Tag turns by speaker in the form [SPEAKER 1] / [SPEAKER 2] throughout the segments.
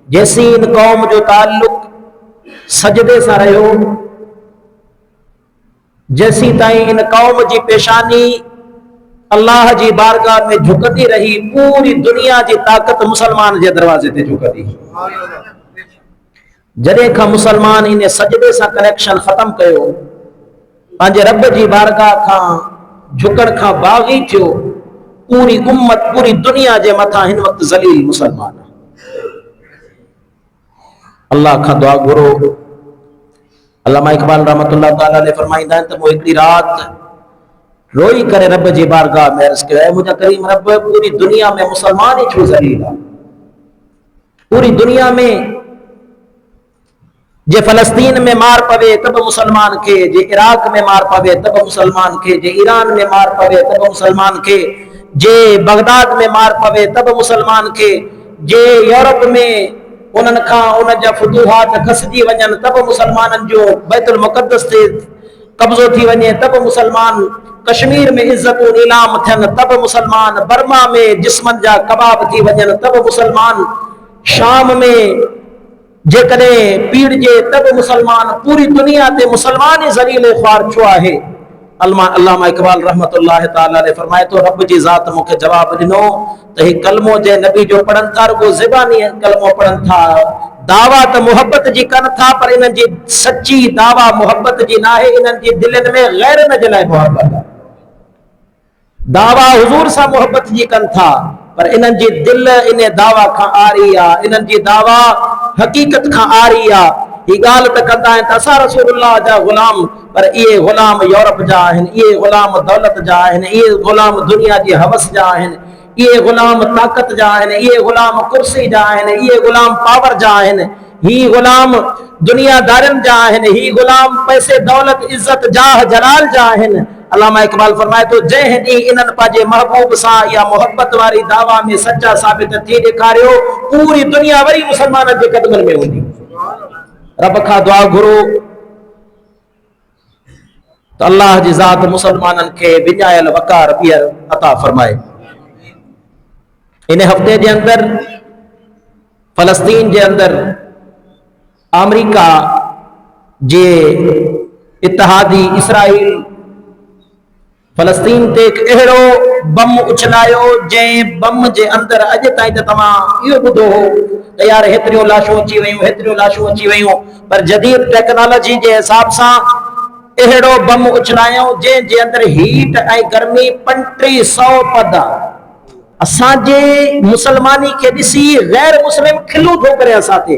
[SPEAKER 1] जैसी इन कौम जो ताल्लुक सजदे सां रहियो, जैसी ताईं इन कौम जी पेशानी अल्लाह जी बारगाह में झुकती रही, पूरी दुनिया की ताकत मुसलमान के दरवाजे ते झुकती। जॾहिं खां मुसलमान इन सजदे सां कनेक्शन खत्म कयो, पंहिंजे रब जी बारगाह खां झुकण खां बागी थियो, पूरी उम्मत पूरी दुनिया के मथा हिन वक्त जलील मुसलमान। अल्लाह का दुआ घुरो। अल्लामा इकबाल रहमतुल्लाह ताला ने फरमाईंदा त मूं हिकिड़ी रात रोई करे रब जी बारगाह में अर्ज़ कयो, मुंहिंजा करीम रब, पूरी दुनिया में मुसलमान ही छो ज़लील आहे? पूरी दुनिया में जे फलस्तीन में मार पवे तब मुसलमान के, जे इराक में मार पवे तब मुसलमान के, जे ईरान में मार पवे तब मुसलमान के, जे बगदाद में मार पवे तब मुसलमान के, जे यूरोप में उन्हनि खां उन जा फुतूहात खसजी वञनि तब मुसलमाननि जो बैतुल मुक़द्दस ते कब्ज़ो थी वञे तब मुसलमान, कश्मीर में इज्जतूं नीलाम थियनि तब मुसलमान, बर्मा में जिस्मनि जा कबाब थी वञनि तब मुसलमान, शाम में जेकॾहिं पीड़जे तब मुसलमान, पूरी दुनिया ते मुसलमान ही ज़लील ख्वार छो आहे? अल्लामा इकबाल रहमतुल्लाह ताला ने फरमाए तो रब जी ज़ात मूंखे जवाब ॾिनो त ही कलमो जे नबी जो पढ़नि था, रुगो ज़बानी कलमो पढ़नि था, दावा त मोहब्बत जी कनि था, पर इन्हनि जी सच्ची दावा मोहब्बत जी ना है, इन्हनि जी दिलनि में गैर न जे लाइ मोहब्बत आहे। दावा हुजूर सां मोहब्बत जी कनि था, पर इन्हनि जी दिल इन दावा खां आरी आहे, इन्हनि जी दावा हकीकत खां आरी आहे। ही गाल त कंदा आहिनि त असां रसूलुल्लाह जा गुलाम, पर इहे गुलाम यूरोप जा आहिनि, इहे गुलाम दौलत जा आहिनि, इहे गुलाम दुनिया जी हवस जा आहिनि, इहे गुलाम ताकत जा आहिनि, इहे गुलाम कुर्सी जा आहिनि, इहे गुलाम पावर जा आहिनि, ही गुलाम दुनियादारनि जा आहिनि, ही गुलाम पैसे दौलत इज्जत जाह जलाल जा आहिनि। अल्लामा इकबाल फरमाए तो जंहिं ॾींहुं इन्हनि पंहिंजे महबूब सां या मोहब्बत वारी दावा में सच्चा साबित थी ॾेखारियो, पूरी दुनिया वरी मुसलमाननि जे क़दमनि में हूंदी। रब खां दुआ घुरो तो अल्लाह जी ज़ात मुसलमाननि खे विञायल वकार ॿीहर अता फरमाए। इन हफ़्ते जे अंदर फलस्तीन जे अंदर अमेरिका जे इत्तेहादी इसराइल फलस्तीन ते एक अहिड़ो बम उछलायो, जंहिं बम जे अंदर अॼु ताईं त तव्हां इहो ॿुधो हो त यार हेतिरियूं लाशूं अची वयूं, हेतिरियूं लाशूं अची वयूं, पर जदीद टेक्नोलॉजी जे हिसाब सां अहिड़ो बम उछलायो जंहिंजे अंदर हीट ऐं गर्मी 3500 पद आहे। असांजे मुसलमानी के ॾिसी गैर मुस्लिम खिलू थो करे असां ते।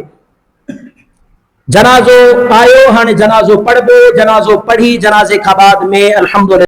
[SPEAKER 1] जनाज़ो आयो, हाणे जनाज़ो पढ़बो, जनाज़ो पढ़ी जनाज़े खां बाद में अल्हम्दुलिल्लाह